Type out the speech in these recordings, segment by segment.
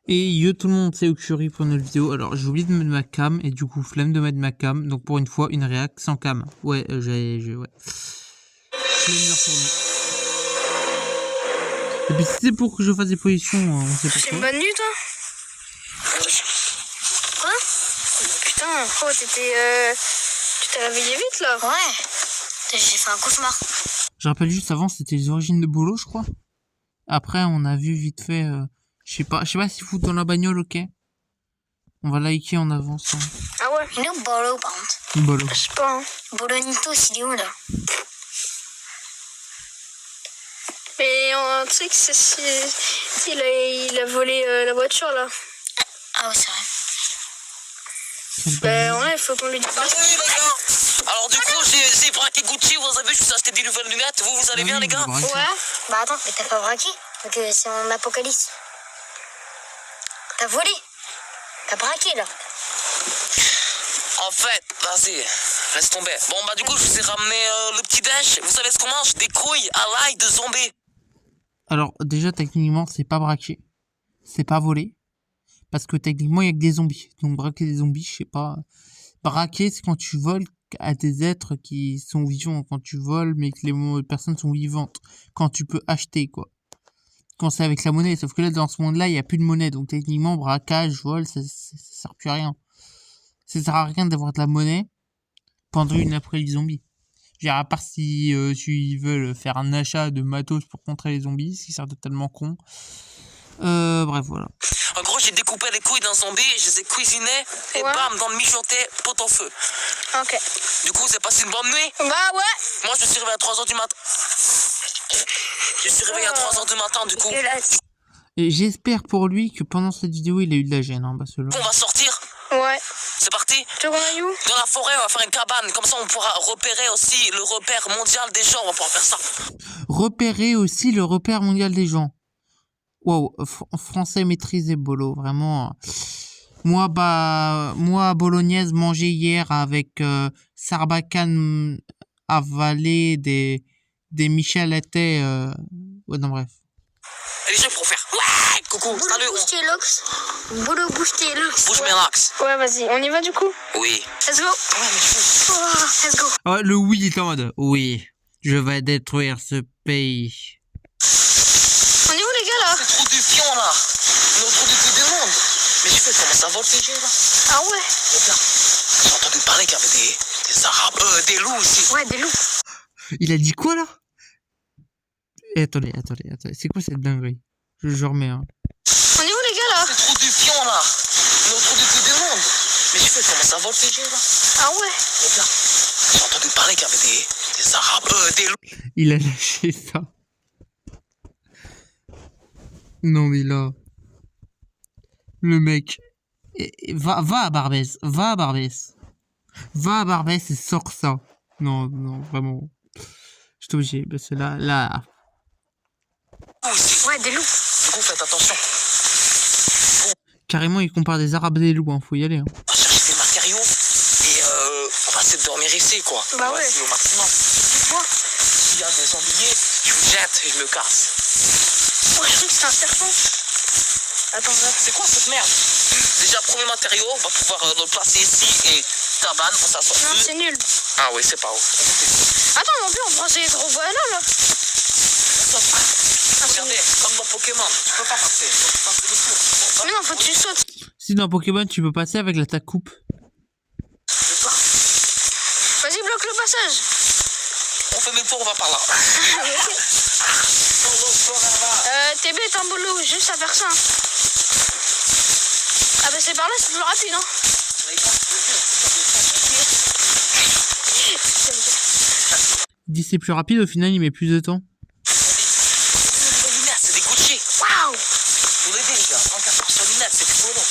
Et yo tout le monde, c'est Okuri pour une nouvelle vidéo. Alors j'ai oublié de mettre ma cam et du coup flemme de mettre ma cam. Donc pour une fois une réac sans cam. Ouais, ouais. Flemme de retourner. Et puis si c'est pour que je fasse des positions, on sait pas C'est quoi. une bonne nuit toi? Quoi? Putain, oh t'étais... Tu t'es réveillé vite là? Ouais, j'ai fait un cauchemar. Je rappelle juste avant c'était les origines de Bolo je crois. Après on a vu vite fait, je sais pas s'il fout dans la bagnole, ok. On va liker en avance. Hein. Ah ouais? Il est où Bolo par contre? Bolo. Je sais pas. Hein. Bolonitos, il est où là? Mais tu sais que il a volé la voiture là. Ah ouais, c'est vrai. Ben ouais, il faut qu'on lui dise. Ah oui, les gars. Alors du coup, j'ai braqué Gucci, vous avez vu, je vous ai acheté des nouvelles lunettes. Vous allez bien, les gars? Ouais. Bah attends, mais t'as pas braqué? Donc c'est en apocalypse. T'as volé? T'as braqué là? En fait, vas-y, laisse tomber. Bon, bah du coup, je vous ai ramené le petit déj. Vous savez ce qu'on mange? Des couilles à l'ail de zombie. Alors déjà techniquement c'est pas braquer. C'est pas voler. Parce que techniquement il y a que des zombies. Donc braquer des zombies, je sais pas. Braquer c'est quand tu voles à des êtres qui sont vivants. Quand tu voles mais que les personnes sont vivantes. Quand tu peux acheter quoi. Quand c'est avec la monnaie. Sauf que là dans ce monde là il y a plus de monnaie. Donc techniquement braquage, vol, ça sert plus à rien. Ça sert à rien d'avoir de la monnaie pendant une après les zombies. À part si ils veulent faire un achat de matos pour contrer les zombies, ce qui serait totalement con. Bref, voilà. En gros, j'ai découpé les couilles d'un zombie, je les ai cuisinées et Ouais. bam, dans le mijoté, pot en feu. Ok. Du coup, c'est passé une bonne nuit. Bah ouais. Moi, je me suis réveillé à 3h du matin. Je me suis réveillé à 3h du matin, du coup. Dégueulasse. Et j'espère pour lui que pendant cette vidéo, il a eu de la gêne. Hein, parce que là... On va sortir. Ouais. C'est parti. Tu veux qu'on aille où? Dans la forêt, on va faire une cabane. Comme ça, on pourra repérer aussi le repère mondial des gens. On va pouvoir faire ça. Repérer aussi le repère mondial des gens. Wow, français maîtrisé, Bolo. Vraiment. Moi, bolognaise mangée hier avec Sarbacane avalé des michelettes. Ouais, non, bref. Et les gens pourront faire. Ouais, coucou, salut. Bouge tes locks. Bolo, bouge tes locks. Bouge mes lax. Ouais, vas-y. On y va du coup? Oui. Let's go. Oh, let's go. Ah, le oui, il est en mode oui, je vais détruire ce pays. On est où les gars là? C'est trop du fion là. On est au trou du cul du monde. Mais je fais comment ça voltiger là? Ah ouais? Regarde. J'ai entendu parler qu'il y avait des arabes, des loups ici. Ouais, des loups. Il a dit quoi là? Attendez, c'est quoi cette dinguerie? Je remets hein. On est où les gars là? C'est trop du fion là. On est au trou du cul du monde. Mais je fais comment ça voltiger là? Ah ouais? Regarde. J'ai entendu parler qu'il y avait des arabes, des loups. Il a lâché ça. Non mais là, le mec, va à Barbès, va à Barbès et sors ça. Non, vraiment, je suis obligé, parce que là. Aussi. Ouais, des loups. Du coup, faites attention. Carrément, il compare des arabes des loups, hein, faut y aller. Hein. On va chercher des matériaux et on va essayer de dormir ici quoi. Bah On va ouais. essayer au maximum. Dis-moi. S'il y a des sangliers, je vous jette et je me casse. Oh, je sais que c'est un serpent. Attends, là. C'est quoi cette merde? Déjà, premier matériau, on va pouvoir le placer ici et cabane, on s'assoit Non, dessus. c'est nul. Ah oui, c'est pas ouf. Attends, non plus, on prend ces gros voilà là. Regardez, comme dans Pokémon, tu peux pas passer. Faut que tu fasses le tour. Mais non, faut que tu sautes. Si dans Pokémon, tu peux passer avec l'attaque coupe. Je pars. Vas-y, bloque le passage. On fait mes tours, on va par là. T'es bête, un boulot, juste à faire ça. Ah bah c'est par là, c'est plus rapide, hein. Il dit c'est plus rapide, au final, il met plus de temps. C'est des Gucci. Waouh. Vous l'aidez, les gars. 34% lunettes, c'est trop long.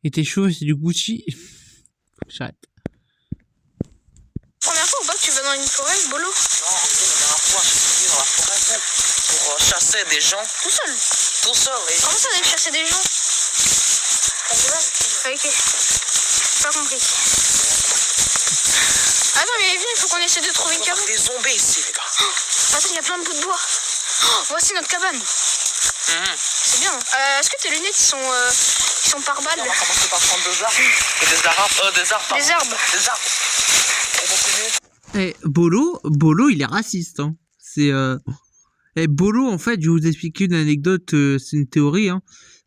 Et t'es chaud, c'est du Gucci. J'arrête. Première fois ou pas que tu vas dans une forêt, Bolo? Non, en gros, la dernière fois, je suis dans la forêt pour chasser des gens. Tout seul. Tout seul. Et... Comment ça, d'aller chercher des gens? Ok. Pas compris. Attends, mais viens, il faut qu'on essaie de trouver une Il y a cabane. des zombies ici, les gars. Attends, il y a plein de bouts de bois. Oh, voici notre cabane. C'est bien. Est-ce que tes lunettes ils sont par balle? On va commencer par prendre des arbres et des arbres. Des arbres. Des arbres. Des arbres. On continue. Eh, Bolo, il est raciste, hein. C'est, Bolo, en fait, je vais vous expliquer une anecdote, c'est une théorie, hein.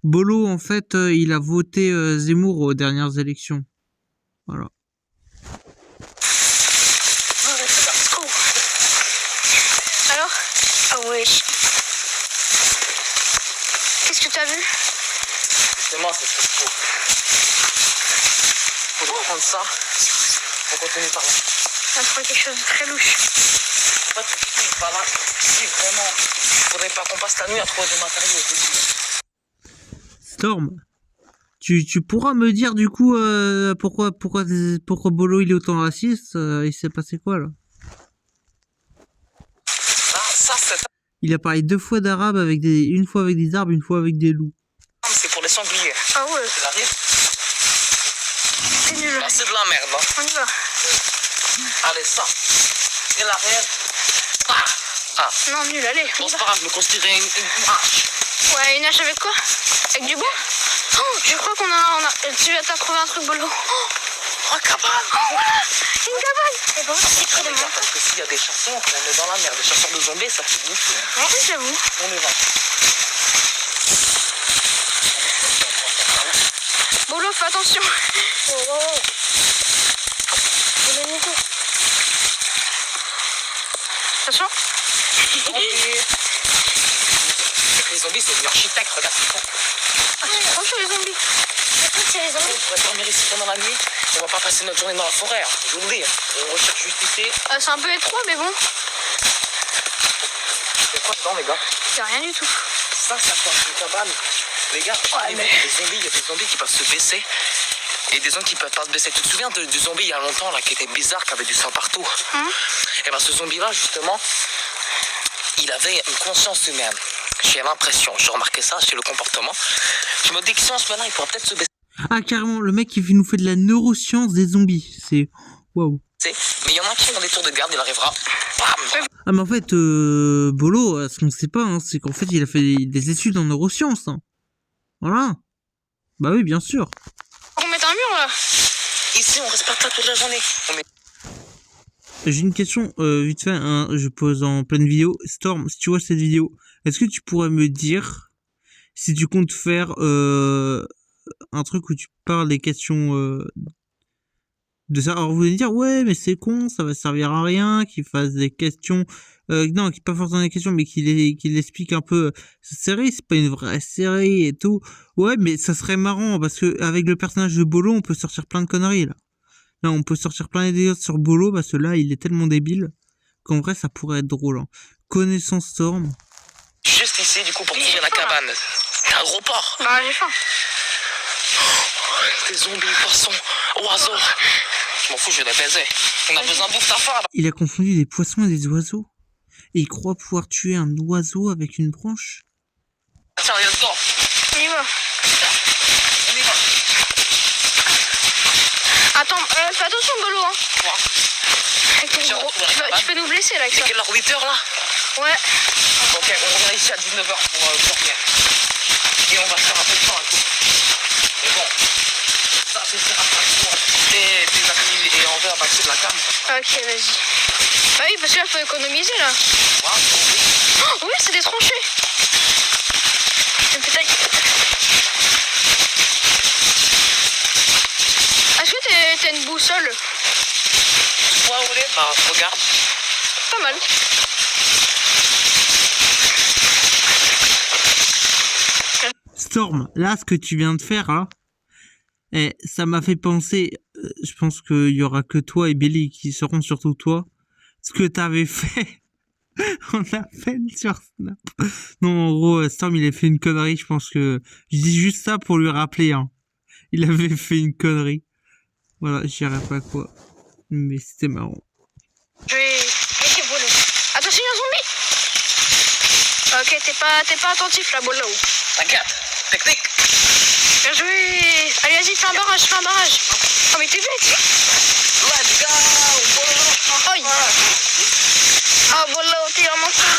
Bolo, en fait, il a voté Zemmour aux dernières élections. Voilà. Let's go. Alors? Ah ouais. Qu'est-ce que t'as vu? C'est moi, c'est ce qu'il faut. Faut prendre ça. On continue par là. On a trouvé quelque chose de très louche. Toi, tu dis pas là. Si vraiment, faudrait pas qu'on passe la nuit à trouver des matériaux. Storm, tu pourras me dire du coup pourquoi Bolo il est autant raciste, il s'est passé quoi là? Là, ça, c'est Il a parlé 2 fois d'arabe une fois avec des arbres, une fois avec des loups. c'est pour les sangliers. Ah ouais, C'est la rive. c'est nul. Là, c'est de la merde, hein. On y va. Allez, ça. Et l'arrière. Non, nul, allez. On Bon, y c'est va. pas grave, je me construirai une marche. Ouais, une hache avec quoi? Avec du bois? Oh, je crois qu'on a... T'as trouvé un truc bolo. Oh, Oh, cabane. voilà, une cabane. C'est bon, c'est près de moi. Parce que s'il y a des chasseurs, on est dans la merde. Des chasseurs de zombies, ça fait bouffer. Ouais, j'avoue. On y va. Bolo, fais attention. Attention. Les zombies, c'est des architectes, regarde ce qu'ils font. Attention les zombies. C'est les On zombies. pourrait dormir ici pendant la nuit. On va pas passer notre journée dans la forêt, hein. Je vous le dis. On recherche juste ici. C'est un peu étroit, mais bon. C'est quoi dedans, les gars? C'est rien du tout. Ça quoi? Une cabane. Les gars, Ouais, mais- il y a des zombies qui peuvent se baisser. Et des zombies qui peuvent pas se baisser. Tu te souviens du zombie il y a longtemps, là, qui était bizarre, qui avait du sang partout? Et ben, ce zombie-là, justement, il avait une conscience humaine. J'ai l'impression, j'ai remarqué ça chez le comportement. Je me dis que si on se met là, il pourrait peut-être se baisser. Ah carrément, le mec nous fait de la neuroscience des zombies, c'est waouh. Mais il y en a qui font des tours de garde, il arrivera. Bam! Ah mais en fait, Bolo, ce qu'on sait pas, hein, c'est qu'en fait il a fait des études en neurosciences. Hein. Voilà. Bah oui, bien sûr. On met un mur là. Ici, on reste pas là toute la journée. J'ai une question vite fait, hein, je pose en pleine vidéo. Storm, si tu vois cette vidéo, est-ce que tu pourrais me dire si tu comptes faire un truc où tu parles des questions de ça? Alors vous allez me dire ouais mais c'est con, ça va servir à rien, qu'il fasse des questions, non, pas forcément des questions, mais qu'il explique un peu cette série, c'est pas une vraie série et tout. Ouais, mais ça serait marrant parce que avec le personnage de Bolo, on peut sortir plein de conneries là. Là, on peut sortir plein d'idées sur Bolo parce que là, il est tellement débile qu'en vrai, ça pourrait être drôle. Hein. Connaissant Storm. Juste ici, du coup, pour trouver la cabane. C'est un gros porc. Bah, j'ai faim. Des zombies, poissons, oiseaux. Je m'en fous, je vais les baiser. On a besoin de bouffe ta faim. Il a confondu des poissons et des oiseaux. Et il croit pouvoir tuer un oiseau avec une branche. Tiens, regarde dedans. On y va. On y va. Attends, fais attention, Bolo, hein. Quoi? Avec ton Tiens, gros... on va la cabane. Tu peux nous blesser là avec C'est ça. quelle heure, 8 heures là? Ouais. Ok, on revient ici à 19h pour dormir. Et on va faire un peu de temps à tout. Mais bon, ça c'est faire attraction et désactiver et envers bâtir de la cam. Ok, vas-y. Bah oui, parce que là, faut économiser là. Oh, oui, c'est des tranchées. Mais putain. Est-ce que t'as une boussole? Ouais, où est? Bah, regarde. Pas mal. Storm, là, ce que tu viens de faire, là, ça m'a fait penser, je pense qu'il y aura que toi et Billy qui seront, surtout toi, ce que t'avais fait en appel sur Snap. Non, en gros, Storm, il a fait une connerie, je pense que... Je dis juste ça pour lui rappeler, hein. Il avait fait une connerie. Voilà, je dirais pas quoi. Mais c'était marrant. Je vais Bolo. Attention, il y a un zombie. Ok, t'es pas attentif là, Bolo. T'inquiète, technique. Bien joué. Allez, vas-y, fais un barrage, Oh, mais t'es bête. Let's go, Bolo. Aïe. Oh, Bolo, t'es vraiment con.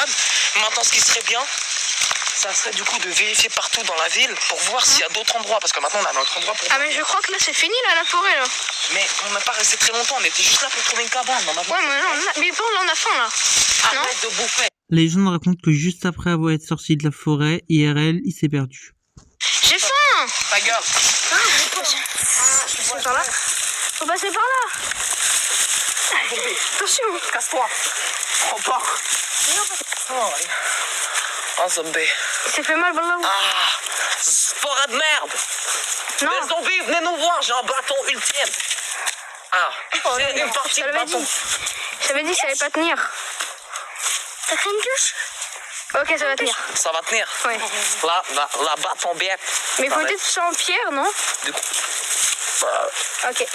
stade. Maintenant, ce qui serait bien, ça serait du coup de vérifier partout dans la ville pour voir s'il y a d'autres endroits. Parce que maintenant, on a un autre endroit pour Ah, mais je crois que là, c'est fini, là, la forêt, là. Mais on n'a pas resté très longtemps, on était juste là pour trouver une cabane. Ouais, mais non, mais bon, là, on a faim, là. Non. Arrête de bouffer. La légende raconte que juste après avoir été sorti de la forêt, IRL, il s'est perdu. J'ai faim. Ta gueule. C'est par là. Faut passer par là. Attention. Casse-toi. On part. Oh, zombie. Il s'est fait mal par là-haut. Ah, forêt de merde. Non. Les zombies, venez nous voir, j'ai un bâton ultime. Ah, c'est une partie Je de l'avais bâton. dit. Je t'avais dit que ça allait pas tenir. T'as fait une touche? Ok, ça va tenir. Ça va tenir. Ouais. La bâton bien. Mais il faut peut-être ça en pierre, non? Du coup, bah, Ok.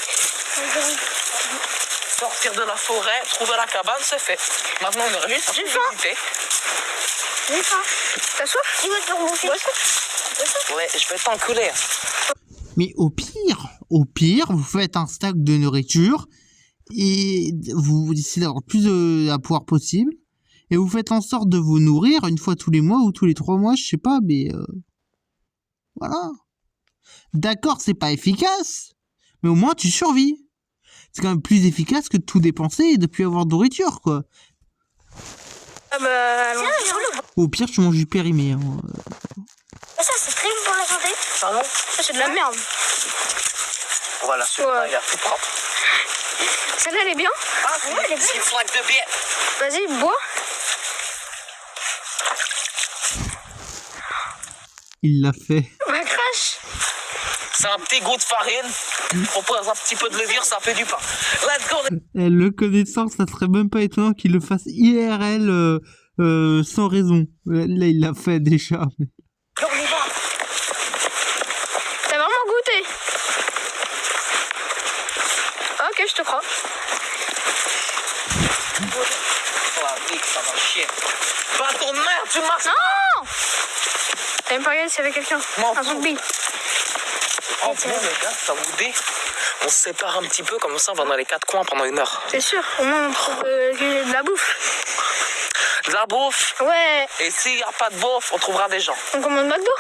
sortir de la forêt, trouver la cabane, c'est fait. Maintenant, on aurait juste à J'ai faim. visiter. J'ai faim. T'as soif? Tu veux te remonter? Ouais, je vais t'enculer. Mais au pire, vous faites un stack de nourriture et vous décidez d'avoir le plus de pouvoir possible et vous faites en sorte de vous nourrir une fois tous les mois ou tous les 3 mois, je sais pas, mais voilà. D'accord, c'est pas efficace, mais au moins tu survis. C'est quand même plus efficace que de tout dépenser et de plus avoir de nourriture, quoi. Ah bah, allons. Au pire, tu manges du périmé. Hein. Ça, c'est très bon pour la santé. Pardon? Ça, c'est de la merde. Voilà, celui-là, Ouais. il est tout propre. Celle-là, elle est bien. Ah, c'est une flaque de bière. Vas-y, bois. Il l'a fait. Bah, crache. C'est un petit goût de farine. On pose un petit peu de levure, ça fait du pain. Let's go. Le connaissant, ça serait même pas étonnant qu'il le fasse IRL sans raison. Là, il l'a fait déjà. Mais... T'as vraiment goûté? Ok, je te crois. Oh, la vie, ça va chier. Bâton de merde, tu marches. Non! T'as même pas regardé s'il y avait quelqu'un. M'en Un fous. zombie. Oh, bon, les gars, ça vous dit? On se sépare un petit peu, comme ça, on va dans les 4 coins pendant 1 heure. C'est sûr, au moins on trouve de la bouffe. De la bouffe. Ouais, Et s'il n'y a pas de bouffe, on trouvera des gens. on commande McDo.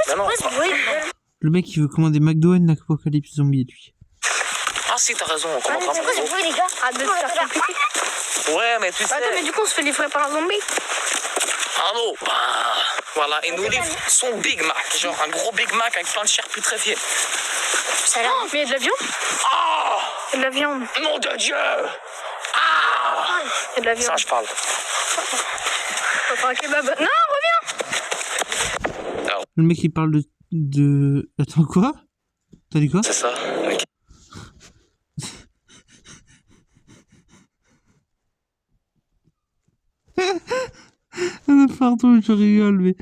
Mais non, Le mec, il veut commander McDo et l'Apocalypse Zombie, lui. Ah si, t'as raison, on commandera C'est pas quoi de ce bouffe. bruit, les gars? Arrête de te faire compliqué. Ouais, mais tu sais... Attends, mais du coup on se fait livrer par un zombie. Allô, bah, voilà, et nous livre son Big Mac, genre un gros Big Mac avec plein de charcuterie. Ça a l'air. Oh, mais il y a de la viande. Ah, Il y a de la viande. nom de Dieu. Ah, Il y a de la viande. ça je parle. On va faire un kebab. Non, reviens. Le mec, il parle de... Attends, quoi? T'as dit quoi? C'est ça, ok. Pardon, je rigole, mais...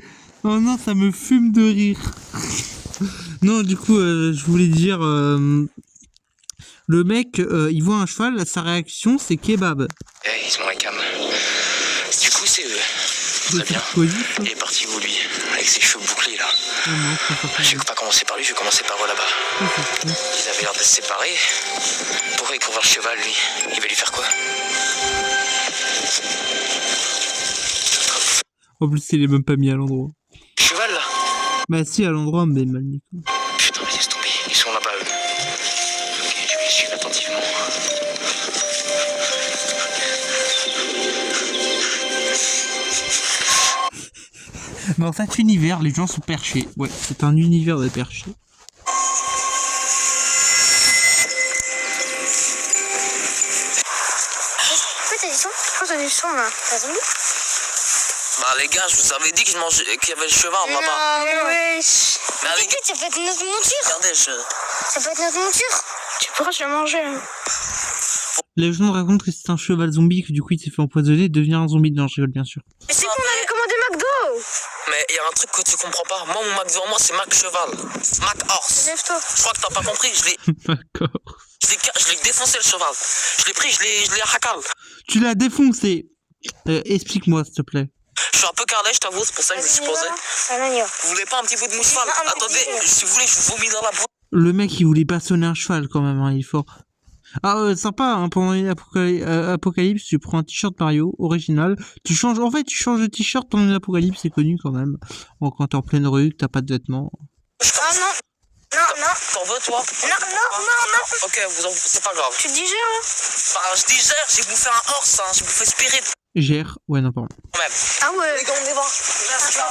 Oh non, ça me fume de rire. Non, du coup, je voulais dire... Le mec, il voit un cheval, sa réaction, c'est kebab. Ils sont la cam. Du coup, c'est eux. Très bien. Quoi, dit, ça? Il est parti où, lui? Avec ses cheveux bouclés, là. Oh non, c'est pas Je vais pas commencer par lui, je vais commencer par eux, là-bas. ça. Ils avaient l'air de se séparer. Pourquoi il court vers le cheval, lui? Il va lui faire quoi? En plus, il est même pas mis à l'endroit. Cheval, là? Bah si, à l'endroit, mais mal mis. Putain, mais laisse tomber. Ils sont là-bas, eux. Ok, je vais les suivre attentivement. Dans cet univers, les gens sont perchés. Ouais, c'est un univers de perchés. Pourquoi t'as du son? Oh, t'as du son là. T'as un zombie? Bah, les gars, je vous avais dit qu'il y avait le cheval là-bas. Non, mais Mais avec... Écoute, ça peut être notre monture. Regardez, Ça peut être notre monture. tu pourras te la manger. La légende raconte que c'est un cheval zombie, que du coup il s'est fait empoisonner et devient un zombie. Non, je rigole bien sûr. Mais c'est qu'on avait commandé McDo. Mais il y a un truc que tu comprends pas. Moi, mon Mac devant moi, c'est Mac Cheval. Mac Horse. Lève-toi. Je crois que t'as pas compris. D'accord. Je l'ai défoncé, le cheval. Je l'ai pris, je l'ai hackal. Tu l'as défoncé. Explique-moi, s'il te plaît. Je suis un peu carré, je t'avoue, c'est pour ça que je me suis posé. Allez, on y va. Vous voulez pas un petit bout de moucheval? Non, mais Attendez, dis-le. si vous voulez, je vous vomis dans la bouche. Le mec, il voulait pas sonner un cheval quand même, hein, il est fort. Ah, sympa, hein, pendant une apocalypse, tu prends un t-shirt Mario, original, tu changes de t-shirt pendant une apocalypse, c'est connu quand même. Bon, quand t'es en pleine rue, que t'as pas de vêtements. Ah non. Non. T'en veux, toi? Non. Ok, c'est pas grave. Tu digères, hein? Bah, je digère, j'ai bouffé un horse, hein, j'ai bouffé spirit Gère, ouais, non, pardon. quand même. Ah ouais. Les gars, on y va. Let's go.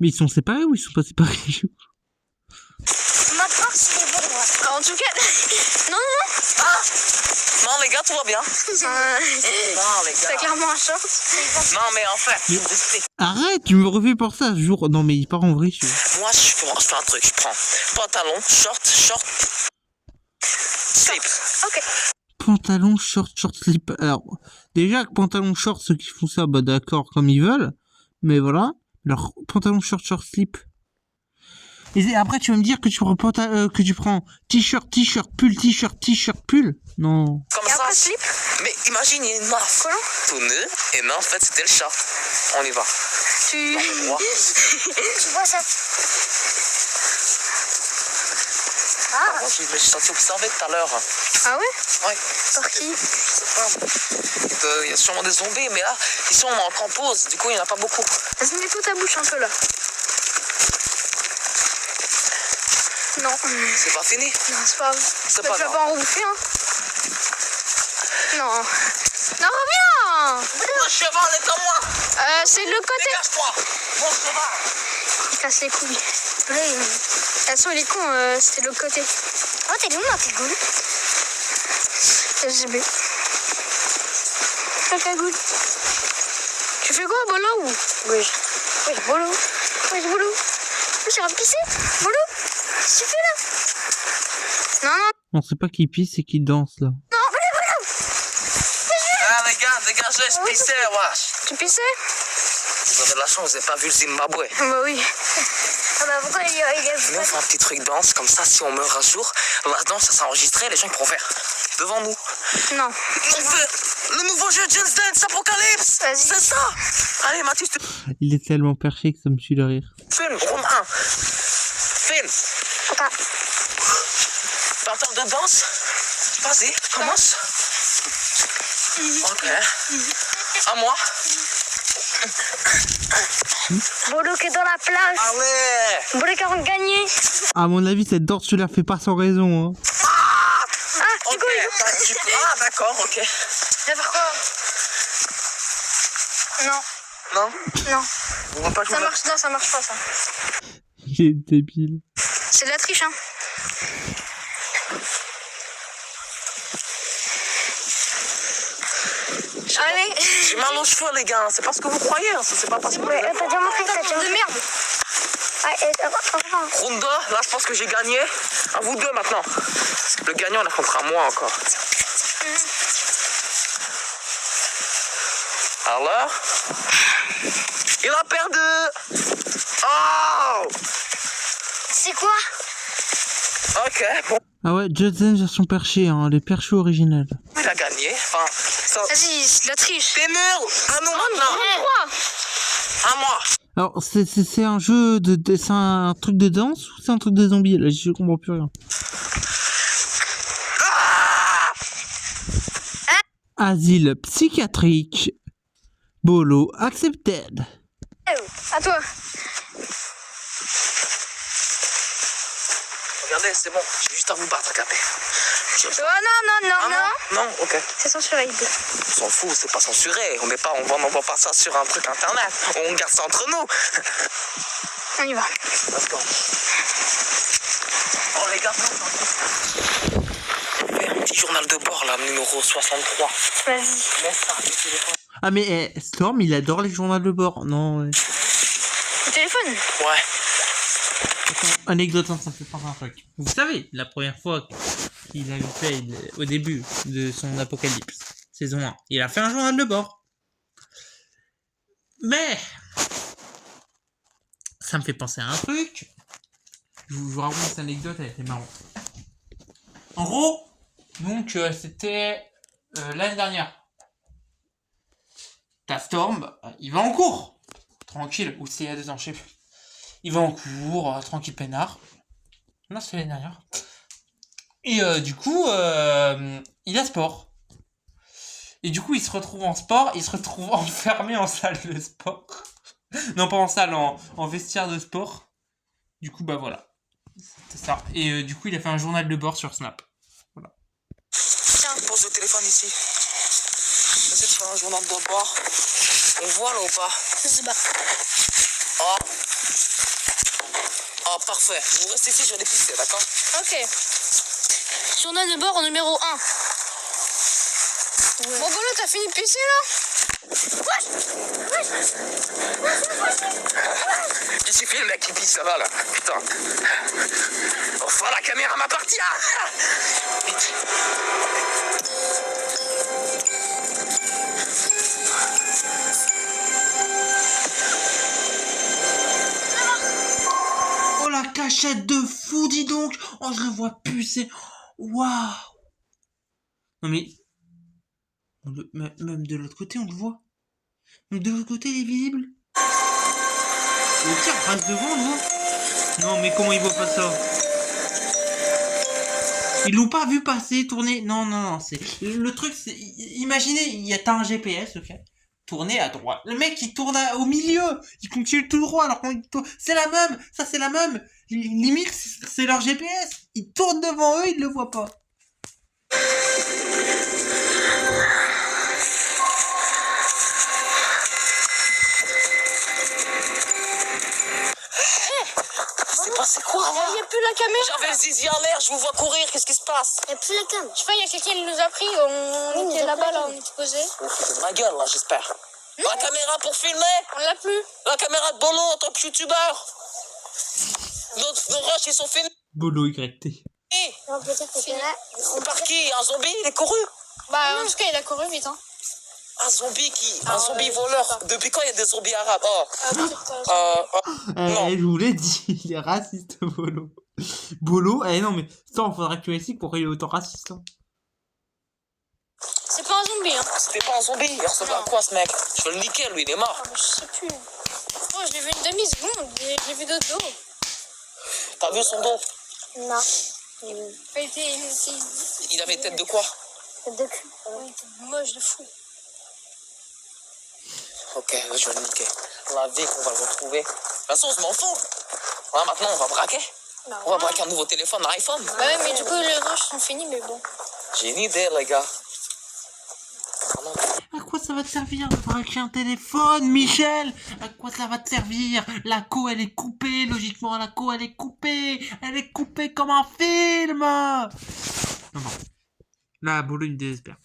Mais ils sont séparés ou ils sont pas séparés? Ma force, il est bon, moi. En tout cas, non, Ah non, les gars, tout va bien. Non, les c'est gars. clairement un short. Non, mais en fait, je vous explique. Arrête, tu me refais pour ça ce jour. Non, mais il part en vrai, je Moi, je fais un truc. Je prends pantalon, short, slip. Ok. Pantalon, short, slip. Alors, déjà, pantalon, short, ceux qui font ça, bah d'accord, comme ils veulent. Mais voilà. Alors, pantalon, short, slip. Et après, tu vas me dire que tu prends t-shirt, pull, pull. Non. Comme Et ça. après, slip. Mais imagine, il y a une masse. Collant. Tout nu. Et non, en fait, c'était le short. On y va. Tu... On voit. Tu vois ça? Ah, moi, je me suis senti observé tout à l'heure. Ah ouais? Ouais. Par qui? Je sais pas. Il y a sûrement des zombies, mais là, ici, on est en camp pause. Du coup, il n'y en a pas beaucoup. Vas-y, mets tout ta bouche un peu là. Non. C'est pas fini. Non, c'est pas grave. C'est Bah, pas tu vas grave. pas en rebouffer, hein? Non. Non, reviens! Mon cheval est à moi. C'est de l'autre côté. Dégage-toi. Mon cheval. Il casse les couilles. Là, De toute façon, il est con, c'était de l'autre côté. Oh, t'es où, ma cagoule? SGB. Ta cagoule. Tu fais quoi, Bolo ou? Oui. Oui, Bolo. Oui, Bolo. Oui, j'ai pissé. Bolo. Qu'est-ce que tu fais là? Non, non. On sait pas qui pisse et qui danse, là. Ah, les gars, dégagez, je pissais, wesh. Tu pissais? Vous avez de la chance, vous n'avez pas vu le Zimbabwe. Bah oui. Ah bah pourquoi il est... Nous, on fait un petit truc danse, comme ça, si on meurt un jour, la danse, ça s'est enregistré, les gens ils pourront faire devant nous. Non. On fait le nouveau jeu Just Dance Apocalypse. Vas-y. C'est ça. Allez, Mathis, tu Il est tellement perché que ça me tue de rire. filmes, Romain. Filme. Ah. En termes de danse, vas-y, commence. Ok. À moi. Bolo qui est dans la plage. Allez. Bolo qui a gagné. À mon avis, cette danse, tu la fais pas sans raison, hein. Ah, Ok. du coup, Ah, d'accord, ok. Tu vas faire quoi? Non. Non. Non. On va pas jouer. Ça marche, non, ça marche pas, ça. Il est débile. C'est de la triche, hein. Allez. J'ai mal aux cheveux, les gars. C'est pas ce que vous croyez. Hein. C'est pas parce que. t'as déjà montré ça, tu De merde. Ah, enfin. Round 2, là je pense que j'ai gagné. À vous deux maintenant. Le gagnant, il contre moi encore. Alors, il a perdu. Oh. C'est quoi? Ok, bon. Ah ouais, Just Dance version perché, hein, les perchés originales. Il a gagné. Enfin, ça... Vas-y, c'est de la triche. T'es nul. À nous maintenant. À moi. Alors, c'est un jeu c'est un truc de danse ou c'est un truc de zombie? Là, je comprends plus rien. Asile psychiatrique. Bolo accepted. À toi. Regardez, c'est bon. J'ai juste à vous battre, regardez. Oh non, non, non, non. Non, ok. C'est censuré. On s'en fout, c'est pas censuré. On n'envoie pas ça sur un truc internet. On garde ça entre nous. On y va. Let's go. Oh les gars, on fait un petit journal de bord là, numéro 63. Vas-y. Laisse ça, le téléphone. Ah mais Storm, il adore les journaux de bord. Non, ouais. Au téléphone. Ouais. Anecdote, ça me fait penser à un truc. Vous savez, la première fois qu'il avait fait au début de son Apocalypse, saison 1, il a fait un journal de bord. Mais ça me fait penser à un truc. Je vous raconte cette anecdote, elle était marrante. En gros, donc c'était l'année dernière. T'as Storm, il va en cours. Tranquille, ou c'est il y a 2 ans, je sais plus. Il va en cours, tranquille peinard. Non, c'est l'année dernière. Et du coup, il a sport. Et du coup, il se retrouve en sport, il se retrouve enfermé en salle de sport. Non, pas en salle, en vestiaire de sport. Du coup, bah voilà. C'était ça. Et du coup, il a fait un journal de bord sur Snap. Voilà. Tiens, pose le téléphone ici. J'essaie de faire un journal de bord. On voit là ou pas? Je sais pas. Oh. Oh, parfait. Vous restez ici, je vais les pisser, d'accord? Ok. Journal de bord en numéro 1. Ouais. Bon, Bolo, t'as fini de pisser là? Il suffit le mec qui pisse, ça va là. Putain. Enfin, la caméra m'appartient. Vite. Oh, la cachette de fou, dis donc. Oh, je le vois pucer. Waouh. Non mais... Même de l'autre côté, on le voit. Même de l'autre côté, il est visible. Le tir passe devant, on le voit. Non, mais comment ils voient pas ça? Ils l'ont pas vu passer, tourner. Non, non, non. C'est le truc, c'est... Imaginez, t'as un GPS, ok? Tourner à droite. Le mec, il tourne au milieu. Il continue tout droit, alors qu'on tourne... C'est la même. Ça, c'est la même. Limite, c'est leur GPS. Ils tournent devant eux, ils le voient pas. C'est passé quoi? Il n'y a plus la caméra. J'avais le zizi en l'air, je vous vois courir, qu'est-ce qui se passe? Il n'y a plus la cam. Je sais pas, il y a quelqu'un qui nous a pris. On était là-bas, là, on était posés. Vous foutez de ma gueule là, j'espère. La caméra pour filmer? On l'a plus. La caméra de Bolo en tant que youtubeur? Nos rushs ils sont finis? Bolo YT. On peut dire que c'est là. Par qui? Un zombie? Il est couru? Bah, en tout cas, il a couru vite, hein. Un zombie qui? Un zombie voleur? Depuis quand il y a des zombies arabes? Oh. Non. Je vous l'ai dit, il est raciste, Bolo. Bolo, non mais ça, on faudra que tu expliques pourquoi il est autant raciste. Hein. C'est pas un zombie, hein. C'était pas un zombie, il ressemblait à quoi ce mec? Je vais le niquer, lui, il est mort. Je sais plus. Oh, je l'ai vu une demi-seconde. J'ai vu de dos. T'as vu son dos? Non. Il avait tête de quoi? Tête de cul. Il était moche de fou. Ok, je vais le niquer. La vie qu'on va le retrouver. De toute façon, je m'en fous. Là, maintenant, on va braquer. Bah, On va braquer un nouveau téléphone, un iPhone. Bah ouais, mais du coup, les rushs sont finis, mais bon. J'ai une idée, les gars. Ah non. À quoi ça va te servir de braquer un téléphone, Michel? À quoi ça va te servir? La co, elle est coupée, logiquement, la co, elle est coupée. Elle est coupée comme un film. Non, non. Là, Bolo, il me désespère.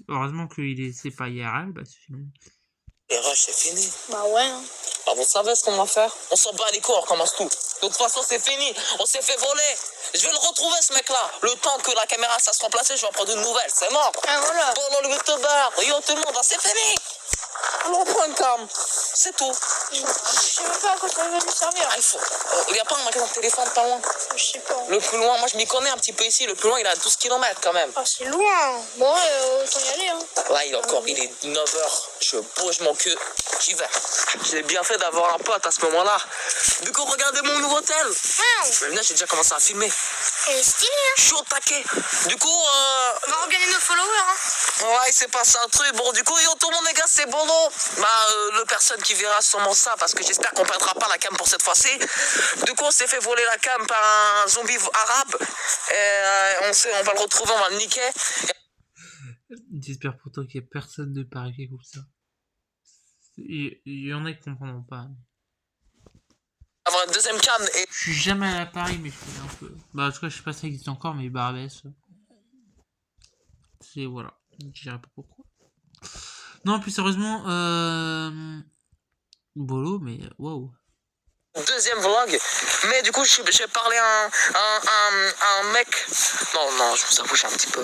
Heureusement c'est pas IRL, bah sinon... Les rushs, c'est fini. Bah ouais, hein. Ah, vous savez ce qu'on va faire? On s'en bat les couilles, on recommence tout. De toute façon, c'est fini. On s'est fait voler. Je vais le retrouver, ce mec-là. Le temps que la caméra, ça se remplace, je vais en prendre une nouvelle. C'est mort. Ah, voilà. Bon, le youtubeur. Yo, tout le monde, c'est fini. On reprend une cam. C'est tout. Je sais même pas à quoi ça va nous servir. Ah, il n'y a pas un magasin de téléphone pas loin? Je sais pas. Le plus loin, moi je m'y connais un petit peu ici. Le plus loin, il a 12 km quand même. Ah, c'est loin. Bon, ouais, autant y aller, hein. Là, il est 9h. Je bouge mon cul. J'y vais. J'ai bien fait d'avoir un pote à ce moment-là. Du coup, regardez mon nouveau hôtel. Mais là, j'ai déjà commencé à filmer. Elle est stylée, hein. Je suis au taquet. Du coup, On va regagner nos followers, hein. ouais, il s'est passé un truc. Bon, du coup, yo, tout le monde, les gars, c'est Bolo. Bah, le personne qui verra sûrement ça, parce que j'espère qu'on perdra pas la cam pour cette fois-ci. Du coup, on s'est fait voler la cam par un zombie arabe. Et on va le retrouver, on va le niquer. J'espère pourtant qu'il y a personne de Paris qui écoute ça. Il y en a qui comprendront pas. Avoir une deuxième cam et... Je suis jamais allé à Paris, mais je connais un peu. Bah, en tout cas, je sais pas si ça existe encore, mais Barbès. C'est voilà. Je dirais pas pourquoi. Non, plus sérieusement, Bolo, mais waouh. Deuxième vlog, mais du coup j'ai parlé à un mec. Non, je vous avoue, j'ai un petit peu.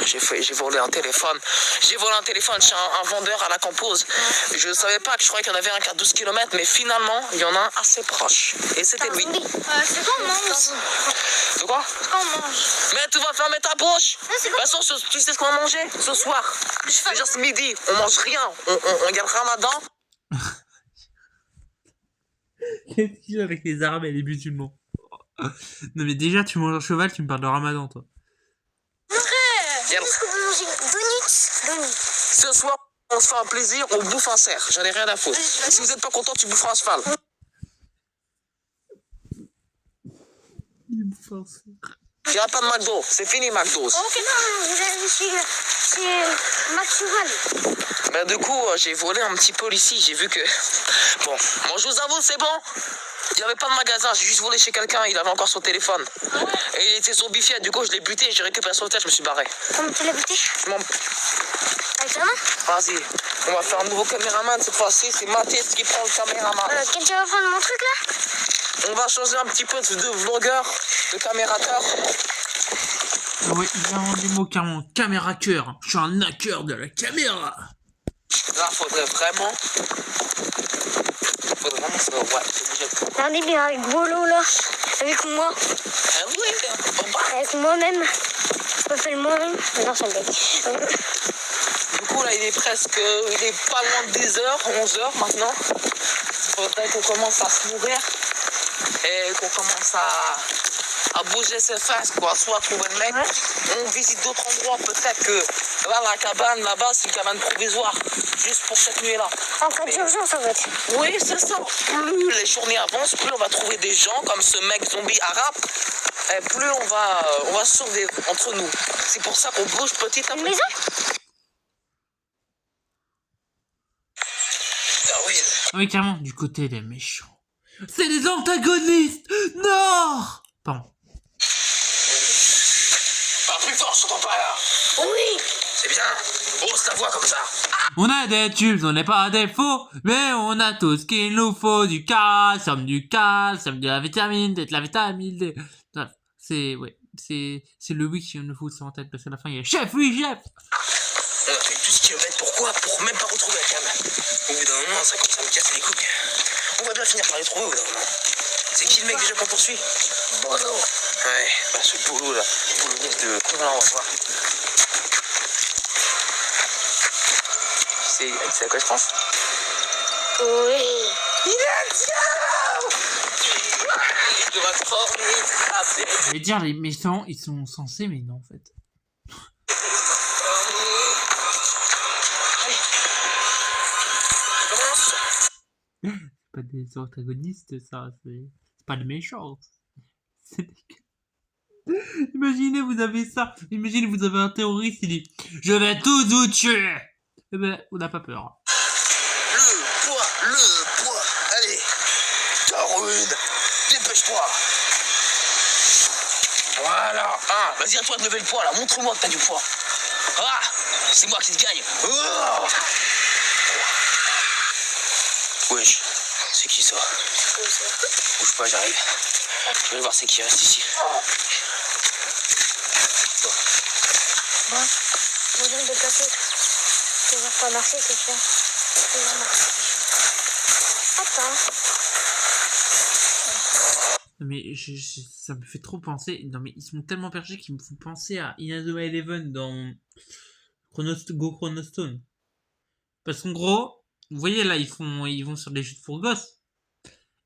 J'ai volé un téléphone. J'ai volé un téléphone chez un vendeur à la Campose. Je savais pas que je croyais qu'il y en avait un qui a 12 km, mais finalement il y en a un assez proche. Et c'était lui. C'est quand on mange? De quoi? Quand on mange? Mais tu vas fermer ta bouche. De toute façon, tu sais ce qu'on va manger ce soir. Déjà ce midi, on mange rien. On garde Ramadan. Qu'est-ce qu'il y a avec les Arabes et les musulmans? Non mais déjà, tu manges un cheval, tu me parles de ramadan, toi. Viens. Est-ce qu'on peut manger donuts? Ce soir, on se fait un plaisir, on bouffe un cerf. J'en ai rien à foutre. Si vous êtes pas content, tu boufferas un cheval. Il me force. Il n'y aura pas de McDo. C'est fini, McDo. Ok, non, vous avez chez Max Cheval. Ben, du coup, j'ai volé un petit peu ici. J'ai vu que... Bon, moi, je vous avoue, c'est bon. Il n'y avait pas de magasin. J'ai juste volé chez quelqu'un. Il avait encore son téléphone. Et il était zombifié. Du coup, je l'ai buté. J'ai récupéré son tête. Je me suis barré. Comment tu l'as buté? Bon, Avec la main? vas-y. On va faire un nouveau caméraman cette fois-ci. C'est ma tête qui prend le caméraman. Quelqu'un va prendre mon truc là? On va changer un petit peu de vlogueur, de camérateur. Ah ouais, il a un des mots carrément. Caméra cœur. Je suis un hacker de la caméra. Là, faudrait vraiment se... Ouais, Regardez bien avec Bolo là. Avec moi. Ah oui, bon, bah. Avec moi-même. Je peux faire le moi-même. Non, ça me fait. Du coup, là, il est pas loin de 10h, 11h maintenant. Faudrait qu'on commence à se nourrir et qu'on commence à bouger ses fesses, quoi. Soit trouver le mec, on visite d'autres endroits. Peut-être que là, la cabane, là-bas, c'est une cabane provisoire, juste pour cette nuit-là. En cas d'urgence en fait. Oui, c'est ça. Plus les journées avancent, plus on va trouver des gens comme ce mec zombie arabe, et plus on va survivre entre nous. C'est pour ça qu'on bouge petit à Une petit. maison? Ah oui. Oui, carrément, du côté des méchants. C'est les antagonistes. Non. Pardon. Pas plus fort, je t'entends pas là. Oui. C'est bien. Hausse ta voix comme ça. On a des tubes, on n'est pas des faux, mais on a tout ce qu'il nous faut, du calcium, de la vitamine D, de la vitamine D. Bref, c'est, ouais, c'est le oui qui me fout ça en tête, parce qu'à la fin, il y a chef, oui, chef! On a fait 12 km, pourquoi? Pour même pas retrouver la cam. Au bout d'un moment, ça commence à me casser les couilles. On va bien finir par les trouver au bout d'un moment. C'est qui le mec déjà qu'on poursuit? Bolo. Ouais, bah ce boulot là, boulot de con là, on va voir. C'est à quoi je pense? Oui. Je dois trop m'écraser. Je vais dire, les méchants, ils sont censés, mais non, en fait. C'est pas des antagonistes, ça, c'est pas des méchants. C'est des... Imaginez, vous avez ça. Imaginez, vous avez un terroriste, il dit « Je vais tous vous tuer !» Eh ben, on n'a pas peur. Le poids, allez, Darwin, dépêche-toi. Voilà, ah, vas-y à toi de lever le poids là, montre-moi que t'as du poids. Ah, c'est moi qui te gagne. Oh. Wesh, c'est qui ça? Bouge pas, j'arrive. Je vais voir c'est qui reste ici. Bon, je viens de déplacer. Ça va pas marcher, c'est sûr. Ça va marcher. Attends. Non mais ça me fait trop penser. Non mais ils sont tellement perchés qu'ils me font penser à Inazuma Eleven dans Go Chronostone. Parce qu'en gros, vous voyez là, ils vont sur des jeux de pour gosses.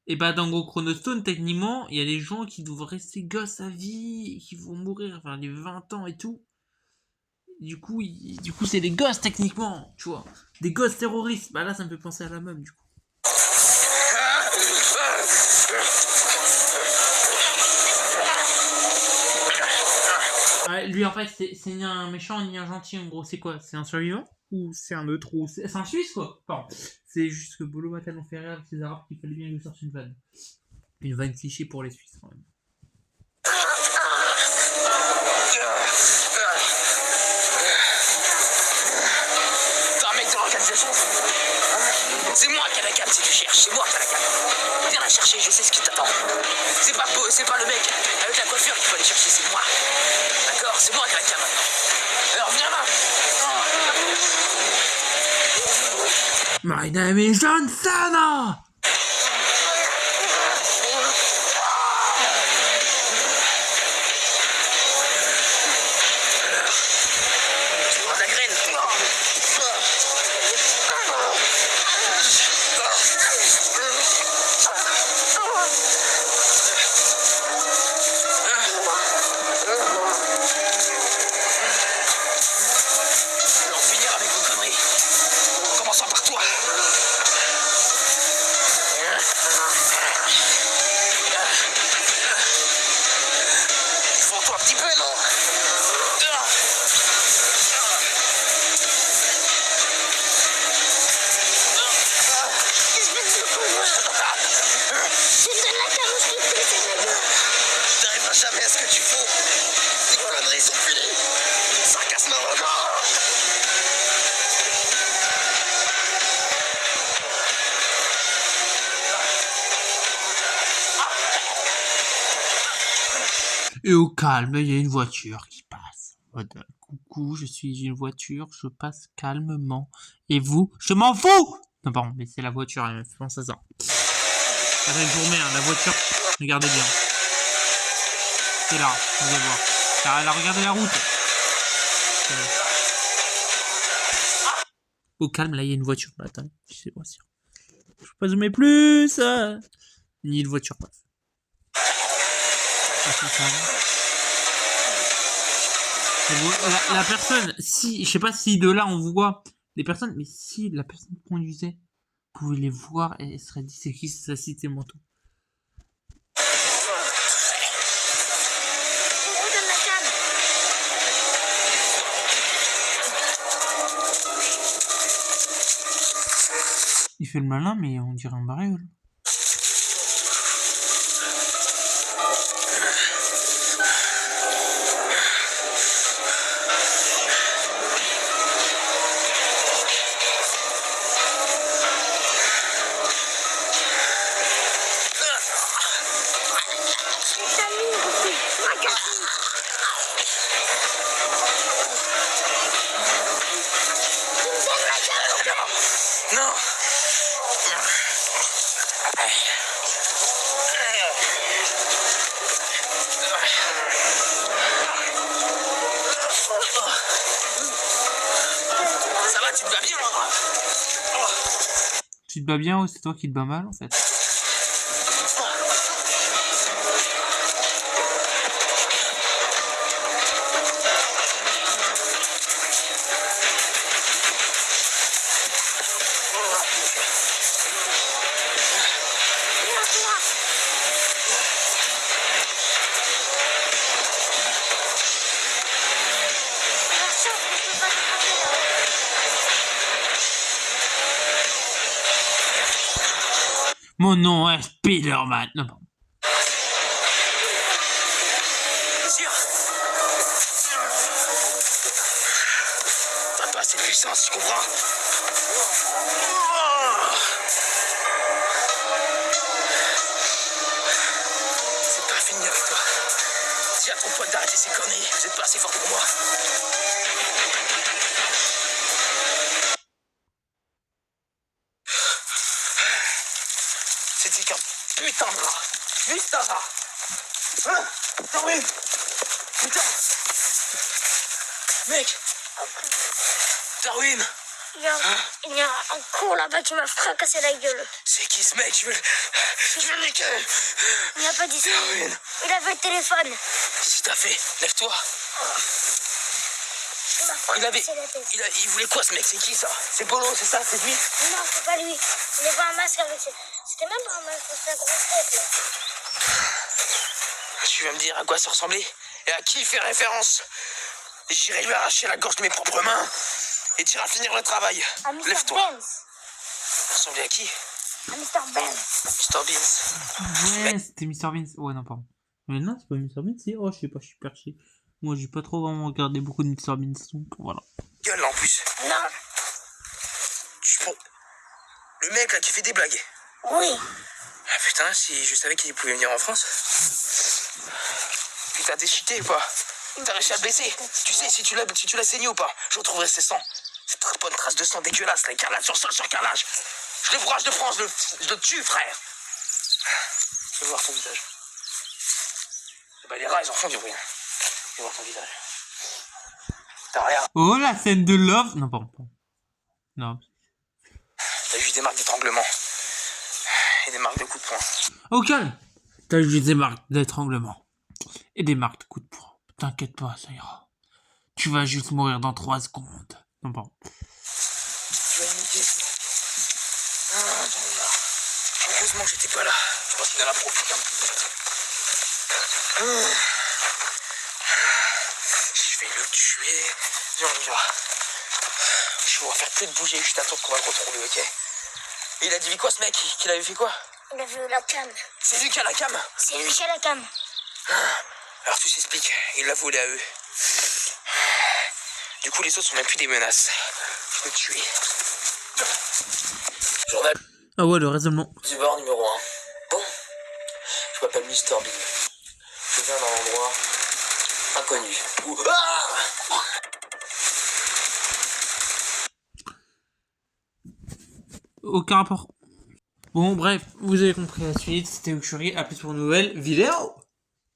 Et bah dans Go Chronostone, techniquement, il y a des gens qui doivent rester gosses à vie, et qui vont mourir vers les 20 ans et tout. Du coup, c'est des gosses techniquement, tu vois. Des gosses terroristes. Bah là, ça me fait penser à la même du coup. Ouais, lui en fait c'est ni un méchant ni un gentil en gros, c'est quoi? C'est un survivant? Ou c'est un autre? Ou c'est un Suisse quoi? Pardon. C'est juste que Bolo m'a tellement fait rire avec ses arabes qu'il fallait bien lui sortir une vanne. Une vanne cliché pour les Suisses quand même. T'es un mec de l'organisation? C'est moi qui ai la cam si tu cherches, c'est moi qui ai la cam. Viens la chercher, je sais ce qui t'attend. C'est pas le mec avec la coiffure qu'il faut aller chercher, c'est moi. D'accord, c'est moi qui ai la cam. Alors viens là. My name is John Cena! Tu prends de la graine. Et au calme, il y a une voiture qui passe. Coucou, j'ai une voiture, je passe calmement. Et vous, je m'en fous. Non, pardon, mais c'est la voiture, elle me fait penser à ça. Attendez, je vous remets, hein, la voiture, regardez bien. C'est là, vous allez voir. Là, regardez la route. Au calme, là, il y a une voiture. Attends, je sais pas si. Je peux pas zoomer plus. Ni une voiture passe. La personne, si, je sais pas si de là on voit les personnes, mais si la personne conduisait, vous pouvez les voir et elle serait dit c'est qui ça cité manteau. Il fait le malin, mais on dirait un baréole. Non. Ça va, tu te bats bien, hein? Tu te bats bien ou c'est toi qui te bats mal en fait? Mon nom est Spider-Man. Non, pardon. T'as pas assez de puissance, tu comprends? C'est pas fini avec toi. Dis à ton pote d'arrêter ses conneries. Vous êtes pas assez fort pour moi. C'était qu'un putain de rat. Juste un rat. Hein? Non mais... Putain. Mec. Darwin. Il y a un con là-bas qui m'a fracassé la gueule. C'est qui ce mec? Je vais le niquer. Il n'a pas dit ça. Darwin. Il avait le téléphone. Qu'est-ce que t'as fait? Lève-toi. Il m'a fracassé la tête. Il voulait quoi ce mec? C'est qui ça? C'est Polo, c'est ça? C'est lui? Non, c'est pas lui. Il n'est pas un masque avec ses... C'était même pas un masque, c'était un gros tête là. Tu vas me dire à quoi ça ressemblait? Et à qui il fait référence? J'irai lui arracher la gorge de mes propres mains. Et tu iras finir le travail. À Mr. Lève-toi. Benz. Ressemblait à qui? À Mr. Benz. Mr. Beans. Ouais, c'était Mr. Bean. Ouais, non, pardon. Mais non, c'est pas Mr. Bean, c'est. Oh, je sais pas, je suis perché. Moi, j'ai pas trop vraiment regardé beaucoup de Mr. Bean, donc voilà. Gueule là en plus. Non. Le mec là qui fait des blagues. Oui. Ah putain, si je savais qu'il pouvait venir en France. Putain, t'es cheaté ou pas? T'as réussi à le blesser? Tu sais si tu l'as saigné ou pas? Je retrouverai ses sangs. Cette bonne trace de sang dégueulasse, là, carrelage sur sol sur carrelage. Je le broche de France, je le tue, frère. Je veux voir ton visage. Bah les rats, ils en font du bruit. Je veux voir ton visage. T'as rien. Oh, la scène de love. Non, pardon. Non. T'as juste des marques d'étranglement. Et des marques de coups de poing. Au calme. T'as juste des marques d'étranglement. Et des marques de coups de poing. T'inquiète pas, ça ira. Tu vas juste mourir dans 3 secondes. Non, pardon. Tu vas me niquer. Ah, j'en ai marre. Heureusement que j'étais pas là. Je pense qu'il en a profité un peu. Je vais le tuer. Viens, on y va. Je vais faire plus de bouger, juste attendre qu'on va le retrouver, ok? Et il a dit quoi ce mec? Qu'il avait fait quoi? Il a vu la cam. C'est lui qui a la cam? C'est lui qui a la cam. Alors tout s'explique, il l'a volé à eux. Du coup les autres sont même plus des menaces. Je vais le tuer. Journal Ah ouais, le raisonnement. du bord numéro 1. Bon, je m'appelle Mr. Bean. Je viens d'un endroit inconnus. Ou... Ah Aucun rapport. Bon, bref, vous avez compris la suite. C'était Uxuri. À plus pour une nouvelle vidéo.